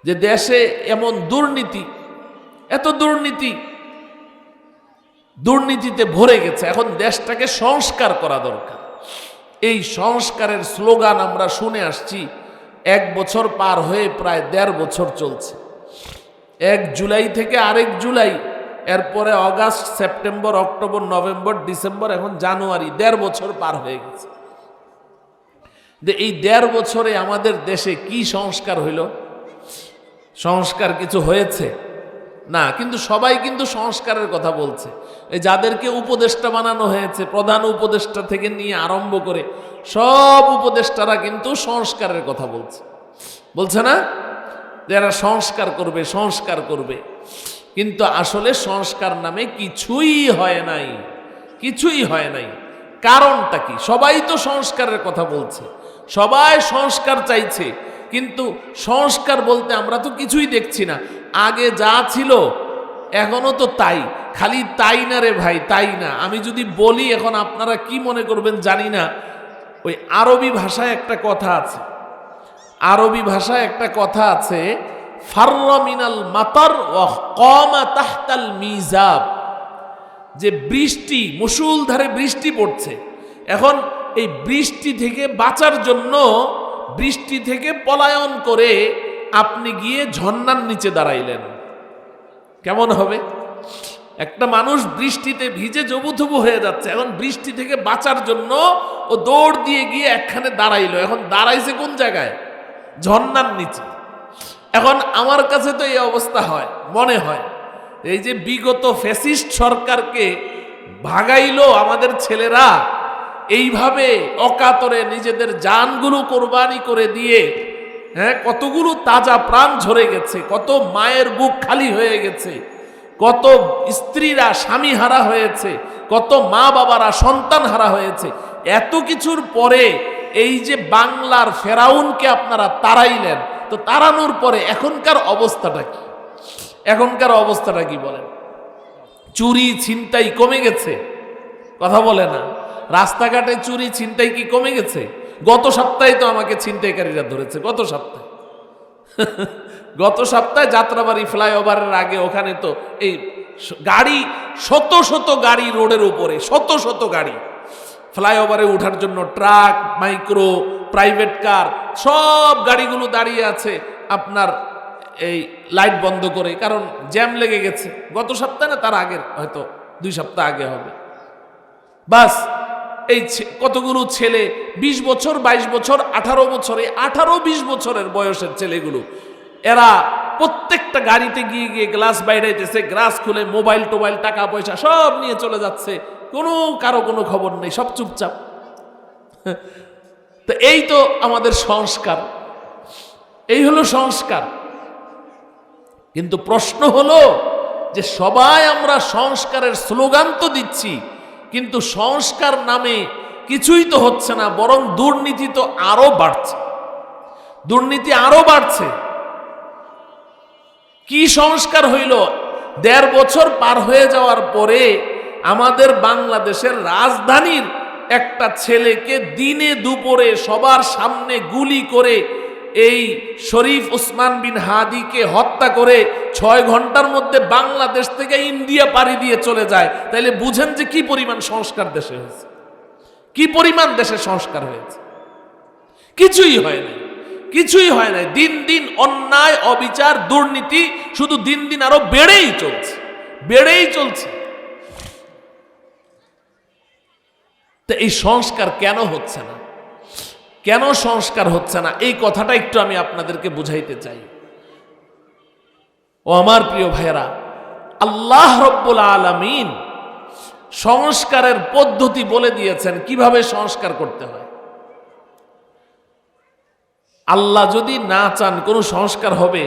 যে দেশে এমন দুর্নীতি, এত দুর্নীতি, দুর্নীতিতে ভরে গেছে। এখন দেশটাকে সংস্কার করা দরকার। এই সংস্কারের স্লোগান আমরা শুনে আসছি, 1 বছর পার হয়ে প্রায় 1.5 বছর চলছে। 1 জুলাই থেকে আরেক জুলাই, এরপরে August, September, October, November, December, এখন জানুয়ারি, 1.5 বছর পার হয়ে গেছে। যে এই 1.5 বছরে আমাদের দেশে কি সংস্কার হইল? সংস্কার কিছু হয়েছে না, কিন্তু সবাই কিন্তু সংস্কারের কথা বলছে। এই যাদেরকে উপদেষ্টা বানানো হয়েছে, প্রধান উপদেষ্টা থেকে নিয়ে আরম্ভ করে সব উপদেষ্টারা কিন্তু সংস্কারের কথা বলছে, বলছে না? যারা সংস্কার করবে, সংস্কার করবে, কিন্তু আসলে সংস্কার নামে কিছুই হয় নাই, কিছুই হয় নাই। কারণটা কি? সবাই তো সংস্কারের কথা বলছে, সবাই সংস্কার চাইছে, কিন্তু সংস্কার বলতে আমরা তো কিছুই দেখছি না। আগে যা ছিল এখনো তো তাই। খালি তাই না রে ভাই, তাই না। আমি যদি বলি এখন আপনারা কি মনে করবেন জানি না। ওই আরবি ভাষায় একটা কথা আছে, আরবি ভাষায় একটা কথা আছে, ফাররা মিনাল মাতার ওয়া কামা তাহতাল মিজাব, যে বৃষ্টি, মুষলধারে বৃষ্টি পড়ছে, এখন এই বৃষ্টি থেকে বাঁচার জন্য বৃষ্টি থেকে পলায়ন করে আপনি গিয়ে ঝর্ণার নিচে দাঁড়াইলেন, কেমন হবে? একটা মানুষ বৃষ্টিতে ভিজে জবুথবু হয়ে যাচ্ছে, এখন বৃষ্টি থেকে বাঁচার জন্য ও দৌড় দিয়ে গিয়ে একখানে দাঁড়াইলো। এখন দাঁড়াইছে কোন জায়গায়? ঝর্ণার নিচে। এখন আমার কাছে তো এই অবস্থা হয়, মনে হয় এই যে বিগত ফ্যাসিস্ট সরকারকে ভাগাইলো আমাদের ছেলেরা, এইভাবে অকাতরে নিজেদের জানগুলো কোরবানি করে দিয়ে, হ্যাঁ, কতগুলো তাজা প্রাণ ঝরে গেছে, কত মায়ের বুক খালি হয়ে গেছে, কত স্ত্রীরা স্বামী হারা হয়েছে, কত মা বাবারা সন্তান হারা হয়েছে। এত কিছুর পরে এই যে বাংলার ফেরাউনকে আপনারা তাড়াইলেন, তো তাড়ানোর পরে এখনকার অবস্থাটা কি? এখনকার অবস্থাটা কি বলেন? চুরি ছিনতাই কমে গেছে? কথা বলে না। রাস্তাঘাটে চুরি ছিনতাই কি কমে গেছে? গত সপ্তাহে তো আমাকে ছিনতাইকারীরা ধরেছে, গত সপ্তাহে। গত সপ্তাহে যাত্রাবাড়ি ফ্লাইওভারের আগে ওখানে তো এই গাড়ি, শত শত গাড়ি রোডের উপরে, শত শত গাড়ি ফ্লাইওভারে ওঠার জন্য, ট্রাক, মাইক্রো, প্রাইভেট কার, সব গাড়িগুলো দাঁড়িয়ে আছে আপনার এই লাইট বন্ধ করে, কারণ জ্যাম লেগে গেছে। গত সপ্তাহে না, তার আগের হয়তো 2 সপ্তাহ আগে হবে। বাস এই কতগুলো ছেলে, 20 বছর, 22 বছর, 18 বছরে, 18-20 বছরের বয়সের ছেলেগুলো, এরা প্রত্যেকটা গাড়িতে গিয়ে গিয়ে গ্লাস বাইরেতেছে, গ্লাস খুলে মোবাইল টোবাইল, টাকা পয়সা সব নিয়ে চলে যাচ্ছে, কারো কোনো খবর নেই, সব চুপচাপ। তো এই তো আমাদের সংস্কার, এই হলো সংস্কার। কিন্তু প্রশ্ন হলো যে সবাই আমরা সংস্কারের স্লোগান তো দিচ্ছি, কিন্তু সংস্কার নামে কিছুই তো হচ্ছে না, বরং দুর্নীতি তো আরো বাড়ছে, দুর্নীতি আরো বাড়ছে। কি সংস্কার হইল? 1.5 বছর পার হয়ে যাওয়ার পরে আমাদের বাংলাদেশের রাজধানীর একটা ছেলেকে দিনে দুপুরে সবার সামনে গুলি করে এই শরীফ উসমান বিন হাদিকে হত্যা করে 6 ঘন্টার মধ্যে বাংলাদেশ থেকে ইন্ডিয়া পাড়ি দিয়ে চলে যায়। তাইলে বুঝেন যে কি পরিমাণ সংস্কার দেশে হয়েছে, কি পরিমাণ দেশে সংস্কার হয়েছে। কিছুই হয় না, কিছুই হয় না। দিন দিন অন্যায়, অবিচার, দুর্নীতি শুধু দিন দিন আরো বেড়েই চলছে, বেড়েই চলছে। তো এই সংস্কার কেন হচ্ছে না? কেন সংস্কার হচ্ছে না? এই কথাটা একটু আমি আপনাদেরকে বুঝাইতে চাই। ও আমার প্রিয় ভাইয়েরা, আল্লাহ রব্বুল আলামিন সংস্কারের পদ্ধতি বলে দিয়েছেন, কিভাবে সংস্কার করতে হয়। আল্লাহ যদি না চান কোনো সংস্কার হবে,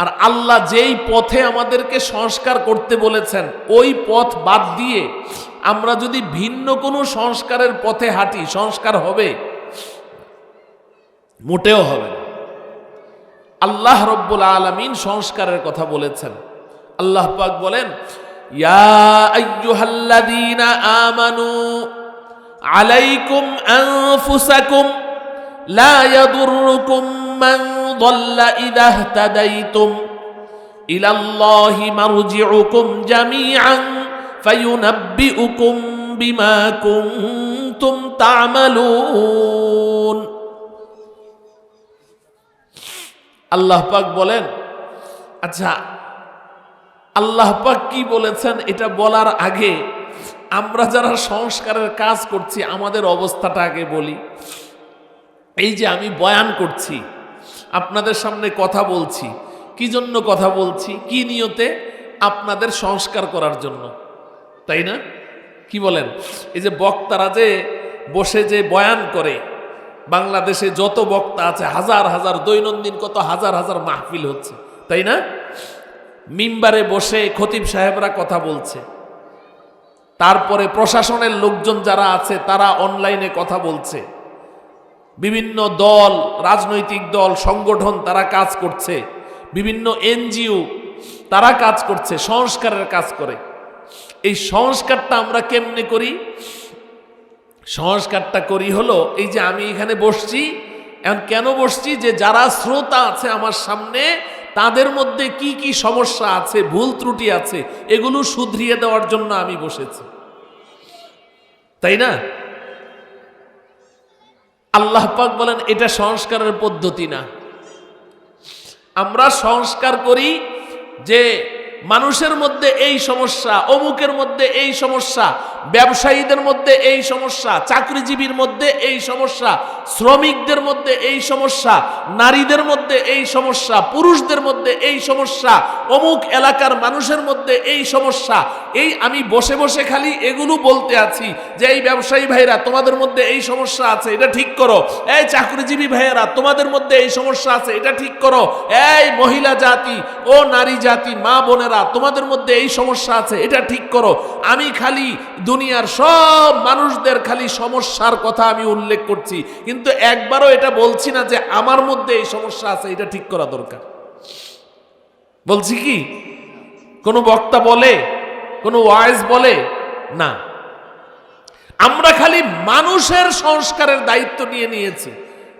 আর আল্লাহ যেই পথে আমাদেরকে সংস্কার করতে বলেছেন ওই পথ বাদ দিয়ে আমরা যদি ভিন্ন কোনো সংস্কারের পথে হাঁটি, সংস্কার হবে? মোটেও হবে না। আল্লাহ রব্বুল আলামিন সংস্কারের কথা বলেছেন। আল্লাহ পাক বলেন, ইয়া আইয়ুহাল্লাযীনা আমানু আলাইকুম আনফুসাকুম লা ইয়াদুররুকুম মান ضل إذا اهتديتم إلى الله مرجعكم جميعا فينبئكم بما كنتم تعملون আল্লাহ পাক বলেন, আচ্ছা আল্লাহ পাক কি বলেছেন এটা বলার আগে আমরা যারা সংস্কারের কাজ করছি আমাদের অবস্থাটা আগে বলি। এই যে আমি বয়ান করছি, আপনাদের সামনে কথা বলছি, কি জন্য কথা বলছি? কি নিয়তে? আপনাদের সংস্কার করার জন্য, তাই না? কি বলেন? এই যে বক্তারা যে বসে যে বয়ান করে, বাংলাদেশে যত বক্তা আছে হাজার হাজার, দৈনন্দিন কত হাজার হাজার মাহফিল হচ্ছে, তাই না? মিম্বারে বসে খতিব সাহেবরা কথা বলছে, তারপরে প্রশাসনের লোকজন যারা আছে তারা অনলাইনে কথা বলছে, বিভিন্ন দল, রাজনৈতিক দল, সংগঠন তারা কাজ করছে, বিভিন্ন এনজিও তারা কাজ করছে, সংস্কারের কাজ করে। এই সংস্কারটা আমরা কেমনে করি? সংস্কারটা করি হলো এই যে আমি এখানে বসছি, এখন কেন বসছি? যে যারা শ্রোতা আছে আমার সামনে তাদের মধ্যে কি কি সমস্যা আছে, ভুল ত্রুটি আছে, এগুলো শুধরিয়ে দেওয়ার জন্য আমি বসেছি, তাই না? আল্লাহ পাক বলেন এটা সংস্কারের পদ্ধতি না। আমরা সংস্কার করি যে মানুষের মধ্যে এই সমস্যা, অমুকের মধ্যে এই সমস্যা, ব্যবসায়ীদের মধ্যে এই সমস্যা, চাকরিজীবীর মধ্যে এই সমস্যা, শ্রমিকদের মধ্যে এই সমস্যা, নারীদের মধ্যে এই সমস্যা, পুরুষদের মধ্যে এই সমস্যা, অমুক এলাকার মানুষের মধ্যে এই সমস্যা। এই আমি বসে বসে খালি এগুলো বলতে আছি যে এই ব্যবসায়ী ভাইরা তোমাদের মধ্যে এই সমস্যা আছে, এটা ঠিক করো। এই চাকরিজীবী ভাইয়েরা তোমাদের মধ্যে এই সমস্যা আছে, এটা ঠিক করো। এই মহিলা জাতি ও নারী জাতি, মা বোনেরা তোমাদের মধ্যে এই সমস্যা আছে, এটা ঠিক করো। আমি খালি দুনিয়ার সব মানুষদের খালি সমস্যার কথা আমি উল্লেখ করছি, কিন্তু একবারও এটা বলছি না যে আমার মধ্যে এই সমস্যা আছে, এটা ঠিক করা দরকার। বলছি কি? কোনো বক্তা বলে, কোনো ওয়াইজ বলে না। আমরা খালি মানুষের সংস্কারের দায়িত্ব নিয়ে নিয়েছি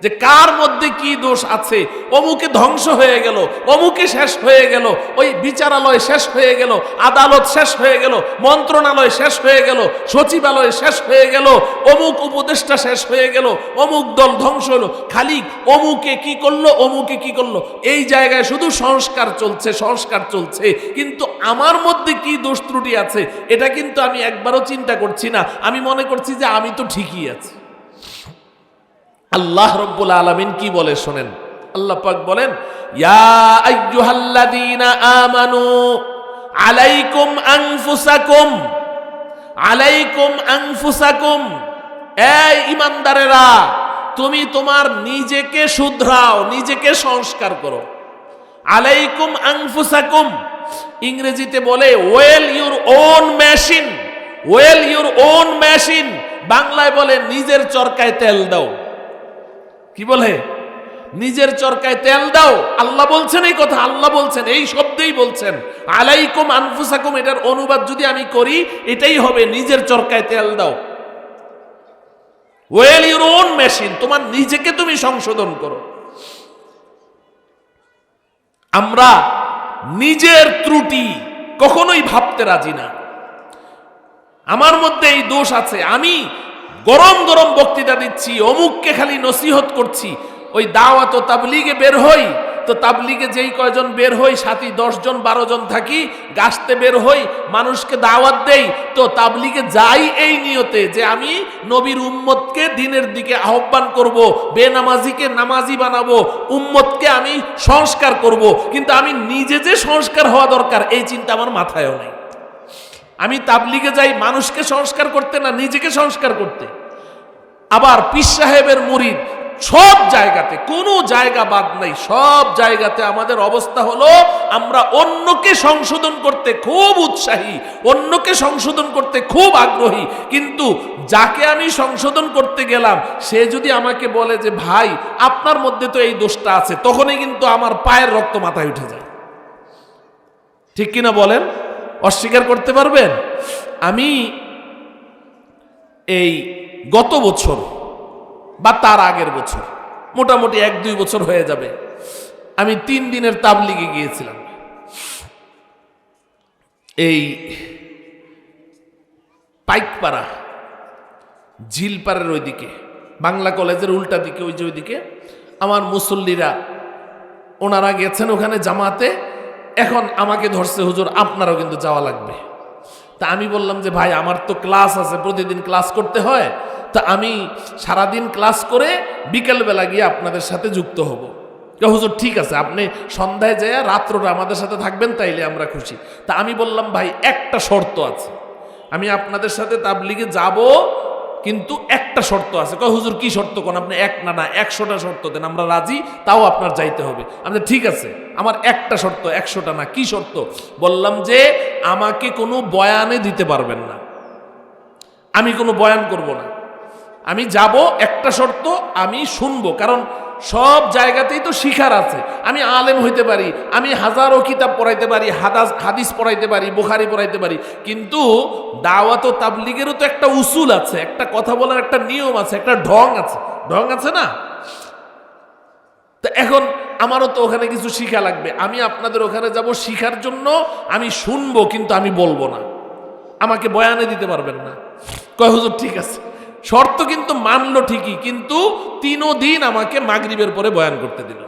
যে কার মধ্যে কি দোষ আছে। অমুকে ধ্বংস হয়ে গেল, অমুকে শেষ হয়ে গেল, ওই বিচারালয় শেষ হয়ে গেল, আদালত শেষ হয়ে গেল, মন্ত্রণালয় শেষ হয়ে গেল, সচিবালয় শেষ হয়ে গেল, অমুক উপদেষ্টা শেষ হয়ে গেল, অমুক দল ধ্বংস হলো। খালি অমুকে কি করলো, অমুকে কি করলো, এই জায়গায় শুধু সংস্কার চলছে, সংস্কার চলছে। কিন্তু আমার মধ্যে কি দোষ ত্রুটি আছে এটা কিন্তু আমি একবারও চিন্তা করছি না। আমি মনে করছি যে আমি তো ঠিকই আছি। আল্লাহ রব্বুল আলামিন কি বলে শোনেন। আল্লাহ পাক বলেন, ইয়া আইয়ুহাল্লাযীনা আমানু আলাইকুম আনফুসাকুম, আলাইকুম আনফুসাকুম, এই ঈমানদারেরা তুমি তোমার নিজেকে শুধরাও, নিজেকে সংস্কার করো। আলাইকুম আনফুসাকুম ইংরেজিতে বলে well your own machine, well your own machine, বাংলায় বলে নিজের চরকায় তেল দাও। কি বলে? নিজের চরকায় তেল দাও। আল্লাহ বলছেন এই কথা, আল্লাহ বলছেন, এই শব্দেই বলছেন আলাইকুম আনফুসাকুম। এটার অনুবাদ যদি আমি করি এটাই হবে নিজের চরকায় তেল দাও। ওয়েল ইউর ওন মেশিন, তোমার নিজেকে তুমি সংশোধন করো। আমরা নিজের ত্রুটি কখনোই ভাবতে রাজি না। আমার মধ্যে এই দোষ আছে, আমি গরম গরম বক্তৃতা দিচ্ছি, অমুককে খালি নসিহত করছি। ওই দাওয়াত ও তাবলীগে বের হই, তো তাবলীগে যেই কয়জন বের হই, সাথী 10 জন 12 জন থাকি, গাছতে বের হই, মানুষকে দাওয়াত দেই। তো তাবলীগে যাই এই নিয়তে যে আমি নবীর উম্মতকে দ্বীনের দিকে আহ্বান করব, বেনামাজিকে নামাজি বানাবো, উম্মতকে আমি সংস্কার করব। কিন্তু আমি নিজে যে সংস্কার হওয়া দরকার এই চিন্তা আমার মাথায়ও নেই। আমি তাবলীগে যাই মানুষকে সংস্কার করতে না, নিজেকে সংস্কার করতে। আবার পীর সাহেবের মুরিদ সব জায়গাতে, কোনো জায়গা বাদ নাই, সব জায়গাতে আমাদের অবস্থা হলো আমরা অন্যকে সংশোধন করতে খুব উৎসাহী, অন্যকে সংশোধন করতে খুব আগ্রহী। কিন্তু যাকে আমি সংশোধন করতে গেলাম সে যদি আমাকে বলে যে ভাই আপনার মধ্যে তো এই দোষটা আছে, তখনই কিন্তু আমার পায়ের রক্ত মাথায় উঠে যায়। ঠিক কিনা বলেন? অস্বীকার করতে পারবেন? আমি এই গত বছর বা তার আগের বছর, মোটামুটি 1-2 বছর হয়ে যাবে, আমি 3 দিনের তাবলিগে গিয়েছিলাম এই পাইকপাড়া ঝিলপাড়ের ওইদিকে, বাংলা কলেজের উল্টা দিকে, ওই যে ওইদিকে আমার মুসল্লিরা ওনারা গেছেন ওখানে জামাতে। এখন আমাকে ধরছে, হুজুর আপনারও কিন্তু যাওয়া লাগবে। তা আমি বললাম যে ভাই আমার তো ক্লাস আছে, প্রতিদিন ক্লাস করতে হয়, তা আমি সারাদিন ক্লাস করে বিকেলবেলা গিয়ে আপনাদের সাথে যুক্ত হব। হুজুর ঠিক আছে, আপনি সন্ধ্যায় যেয়ে রাত্রটা আমাদের সাথে থাকবেন, তাইলে আমরা খুশি। তা আমি বললাম ভাই একটা শর্ত আছে, আমি আপনাদের সাথে তাবলিগে যাব, কিন্তু একটা শর্ত আছে। হুজুর কি শর্ত কোন? আপনি এক না 100টা শর্ত দেন, আমরা রাজি, তাও আপনার যাইতে হবে। আমি ঠিক আছে, আমার একটা শর্ত, 100টা না। কি শর্ত? বললাম যে আমাকে কোনো বয়ানে দিতে পারবেন না, আমি কোনো বয়ান করব না, আমি যাব, একটা শর্ত আমি শুনবো, কারণ সব জায়গাতেই তো শিখার আছে। আমি আলেম হইতে পারি, আমি হাজারো কিতাব পড়াইতে পারি, হাদিস পড়াইতে পারি, বুখারি পড়াইতে পারি, কিন্তু দাওয়াত ও তাবলিগেরও তো একটা উসুল আছে, একটা কথা বলার একটা নিয়ম আছে, একটা ঢং আছে না? তো এখন আমারও তো ওখানে কিছু শিখা লাগবে, আমি আপনাদের ওখানে যাব শিখার জন্য, আমি শুনবো কিন্তু আমি বলবো না, আমাকে বয়ানে দিতে পারবেন না। কয় হুজুর ঠিক আছে। শর্ত কিন্তু মানলো ঠিকই, কিন্তু 3 দিন আমাকে মাগরিবের পরে বয়ান করতে দিল।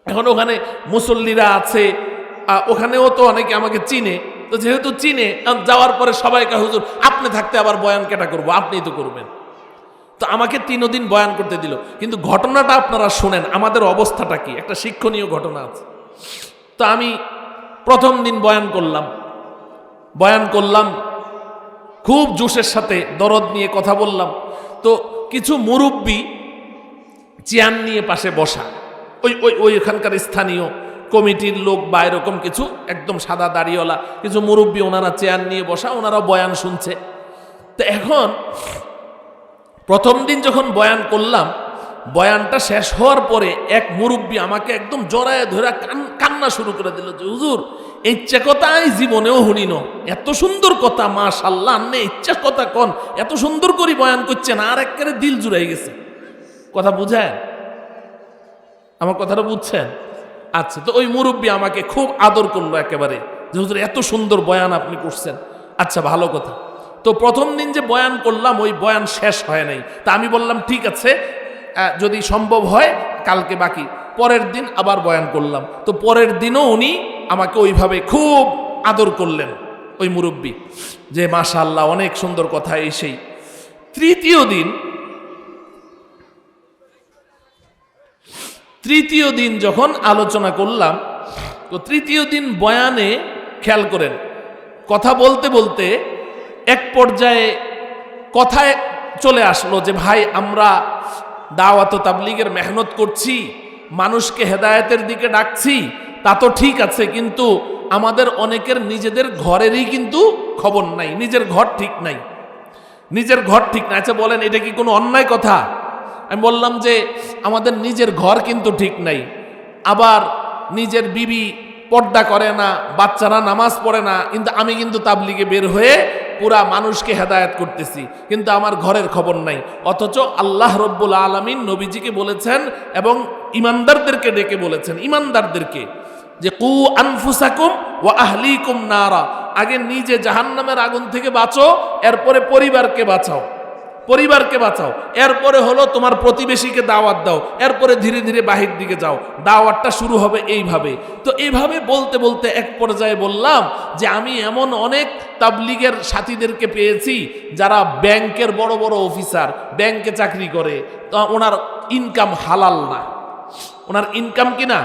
এখন ওখানে মুসল্লিরা আছে, ওখানেও তো অনেকে আমাকে চিনে, তো যেহেতু চিনে, যাওয়ার পরে সবাইকে হুজুর আপনি থাকতে আবার বয়ান কেটা করবো, আপনিই তো করবেন। তো আমাকে 3 দিন বয়ান করতে দিল। কিন্তু ঘটনাটা আপনারা শোনেন, আমাদের অবস্থাটা কি, একটা শিক্ষণীয় ঘটনা আছে। তো আমি প্রথম দিন বয়ান করলাম, খুব জোশের সাথে দরদ নিয়ে কথা বললাম। তো কিছু মুরব্বী চেয়ার নিয়ে পাশে বসা, ওই ওখানকার স্থানীয় কমিটির লোক বা এরকম কিছু একদম সাদা দাড়িওয়ালা কিছু মুরব্বী, ওনারা চেয়ার নিয়ে বসা, ওনারা বয়ান শুনছে। তো এখন প্রথম দিন যখন বয়ান করলাম, বয়ানটা শেষ হওয়ার পরে এক মুরব্বী আমাকে একদম জড়ায় ধরে কান্না শুরু করে দিল যে হুজুর ইচ্ছা কথাই জীবনেও শুনিনো, এত সুন্দর কথা, মাশাআল্লাহ, আন্নে ইচ্ছা কথা কন, এত সুন্দর করে বয়ান করছেন, আর একেবারে দিল জুড়াই গেছে। কথা বুঝেন? আমার কথাটা বুঝছেন? আচ্ছা, তো ওই মুরব্বী আমাকে খুব আদর করলো একেবারে, যে হুজুর এত সুন্দর বয়ান আপনি করছেন। আচ্ছা, ভালো কথা। তো প্রথম দিন যে বয়ান করলাম, ওই বয়ান শেষ হয় নাই। তা আমি বললাম ঠিক আছে, যদি সম্ভব হয় কালকে বাকি। পরের দিন আবার বয়ান করলাম। তো পরের দিনও উনি আমাকে ওইভাবে খুব আদর করলেন, ওই মুরব্বী, যে মাশাআল্লাহ অনেক সুন্দর কথা। এই সেই তৃতীয় দিন যখন আলোচনা করলাম, তো তৃতীয় দিন বয়ানে খেয়াল করেন, কথা বলতে বলতে এক পর্যায়ে কথায় চলে আসলো যে ভাই আমরা দাওয়াত ও তাবলীগের মেহনত করছি, মানুষকে হেদায়েতের দিকে ডাকছি, তা তো ঠিক আছে, কিন্তু আমাদের অনেকের নিজেদের ঘরেরই কিন্তু খবর নাই, নিজের ঘর ঠিক নাই। আচ্ছা বলেন, এটা কি কোনো অন্যায় কথা? আমি বললাম যে আমাদের নিজের ঘর কিন্তু ঠিক নাই, আবার নিজের বিবি পর্দা করে না, বাচ্চারা নামাজ পড়ে না, কিন্তু আমি কিন্তু তাবলীগে বের হয়ে পুরা মানুষকে হেদায়েত করতেছি, কিন্তু আমার ঘরের খবর নাই। অথচ আল্লাহ রব্বুল আলামিন নবীজিকে বলেছেন এবং ইমানদারদেরকে ডেকে বলেছেন, ইমানদারদেরকে, যে কু আনফুসাকুম ওয়া আহলিকুম নারা, আগে নিজে জাহান্নামের আগুন থেকে বাঁচো, এরপরে পরিবারকে বাঁচাও, এরপরে হলো তোমার প্রতিবেশীকে দাওয়াত দাও, এরপরে ধীরে ধীরে বাহির দিকে যাও। দাওয়াতটা শুরু হবে এইভাবে। তো এইভাবে বলতে বলতে এক পর্যায়ে বললাম যে আমি এমন অনেক তাবলীগের সাথীদেরকে পেয়েছি যারা ব্যাংকের বড় বড় অফিসার, ব্যাংকে চাকরি করে, তো ওনার ইনকাম হালাল না, ওনার ইনকাম কিনা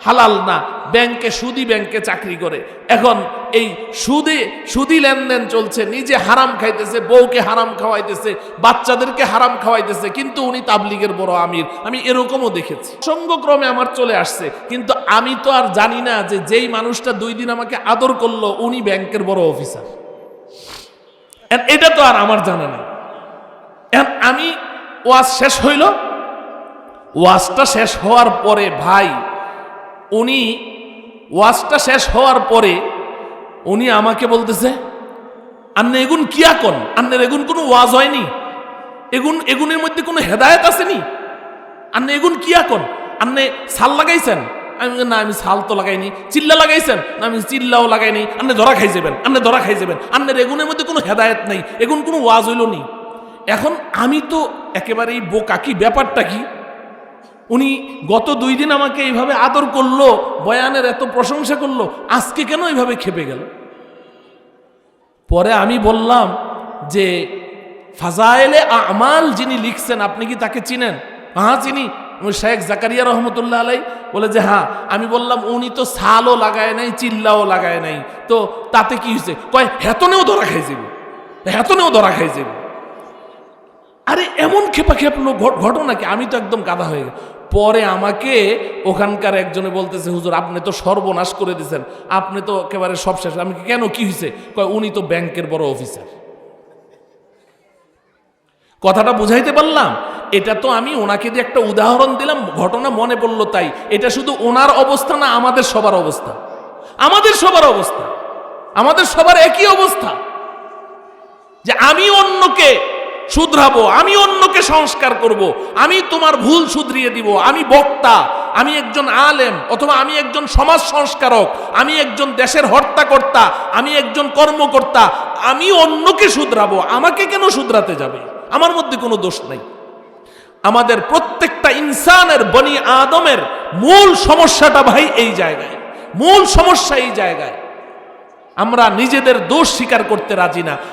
হালাল না, ব্যাংকে চাকরি করে। এখন এই সুদি লেনদেন চলছে, নিজে হারাম খাইতেছে, বউকে হারাম খাওয়াইতেছে, বাচ্চাদেরকে হারাম খাওয়াইতেছে, কিন্তু উনি তাবলীগের বড় আমির। আমি এরকমও দেখেছি, সঙ্গক্রমে আমার চলে আসছে, কিন্তু আমি তো আর জানি না যে যেই মানুষটা 2 দিন আমাকে আদর করলো উনি ব্যাংকের বড় অফিসার। এটা তো আর আমার জানা নেই। আমি ওয়াজ শেষ হইল, ওয়াজটা শেষ হওয়ার পরে ভাই, উনি ওয়াজটা শেষ হওয়ার পরে উনি আমাকে বলতেছে, আন্নে এগুন কিয়া কন, আন্নের এগুন কোনো ওয়াজ হয়নি, এগুনের মধ্যে কোনো হেদায়েত আসেনি, আন্নে এগুন কিয়া কন। আপনি ছাল লাগাইছেন? আমি বলি, না আমি ছাল তো লাগাইনি। চিল্লা লাগাইছেন? না আমি চিল্লাও লাগাইনি। আপনি ধরা খাই যাবেন, আপনি ধরা খাই যাবেন। আপনার এগুনের মধ্যে কোনো হেদায়েত নাই, এগুন কোনো ওয়াজ হইল নি। এখন আমি তো একেবারেই বোকা, কি ব্যাপারটা কি? উনি গত 2 দিন আমাকে এইভাবে আদর করলো, বয়ানের এত প্রশংসা করলো, আজকে কেন এইভাবে খেপে গেল? পরে আমি বললাম যে ফাজায়েলে আমাল যিনি লিখছেন আপনি কি তাকে চিনেন? হ্যাঁ চিনি, শেখ জাকারিয়া রহমতুল্লাহ আলাই। বলে যে হ্যাঁ। আমি বললাম উনি তো ছালও লাগায় নাই, চিল্লাও লাগায় নাই, তো তাতে কি হয়েছে? কয় হেতনেও ধরা খাই যাবে, হেতনেও ধরা খাই যাবে। আরে এমন খেপা খেপলো ঘটনা কি? আমি তো একদম গাধা হয়ে গেল। পরে আমাকে ওখানকার একজনে বলতেছে, হুজুর আপনি তো সর্বনাশ করে দিয়েছেন, আপনি তো একেবারে সব শেষ। আমি কেন, কি হয়েছে? কয় উনি তো ব্যাংকের বড় অফিসার। কথাটা বুঝাইতে পারলাম? এটা তো আমি ওনাকে দিয়ে একটা উদাহরণ দিলাম, ঘটনা মনে পড়লো তাই। এটা শুধু ওনার অবস্থা না, আমাদের সবার অবস্থা, আমাদের সবার অবস্থা, আমাদের সবার একই অবস্থা, যে আমি অন্যকে শুধরাবো, আমি অন্যকে সংস্কার করব, আমি তোমার ভুল শুধরিয়ে দিব, আমি বক্তা, আমি একজন আলেম, অথবা আমি একজন সমাজ সংস্কারক, আমি একজন দেশের হর্তাকর্তা, আমি একজন কর্মকর্তা, আমি অন্যকে শুধরাবো, আমাকে কেন শুধরাতে যাবে? আমার মধ্যে কোনো দোষ নাই। আমাদের প্রত্যেকটা ইনসানের, বনি আদমের মূল সমস্যাটা ভাই এই জায়গায়, মূল সমস্যা এই জায়গায়। আমরা নিজেদের দোষ স্বীকার করতে রাজি না।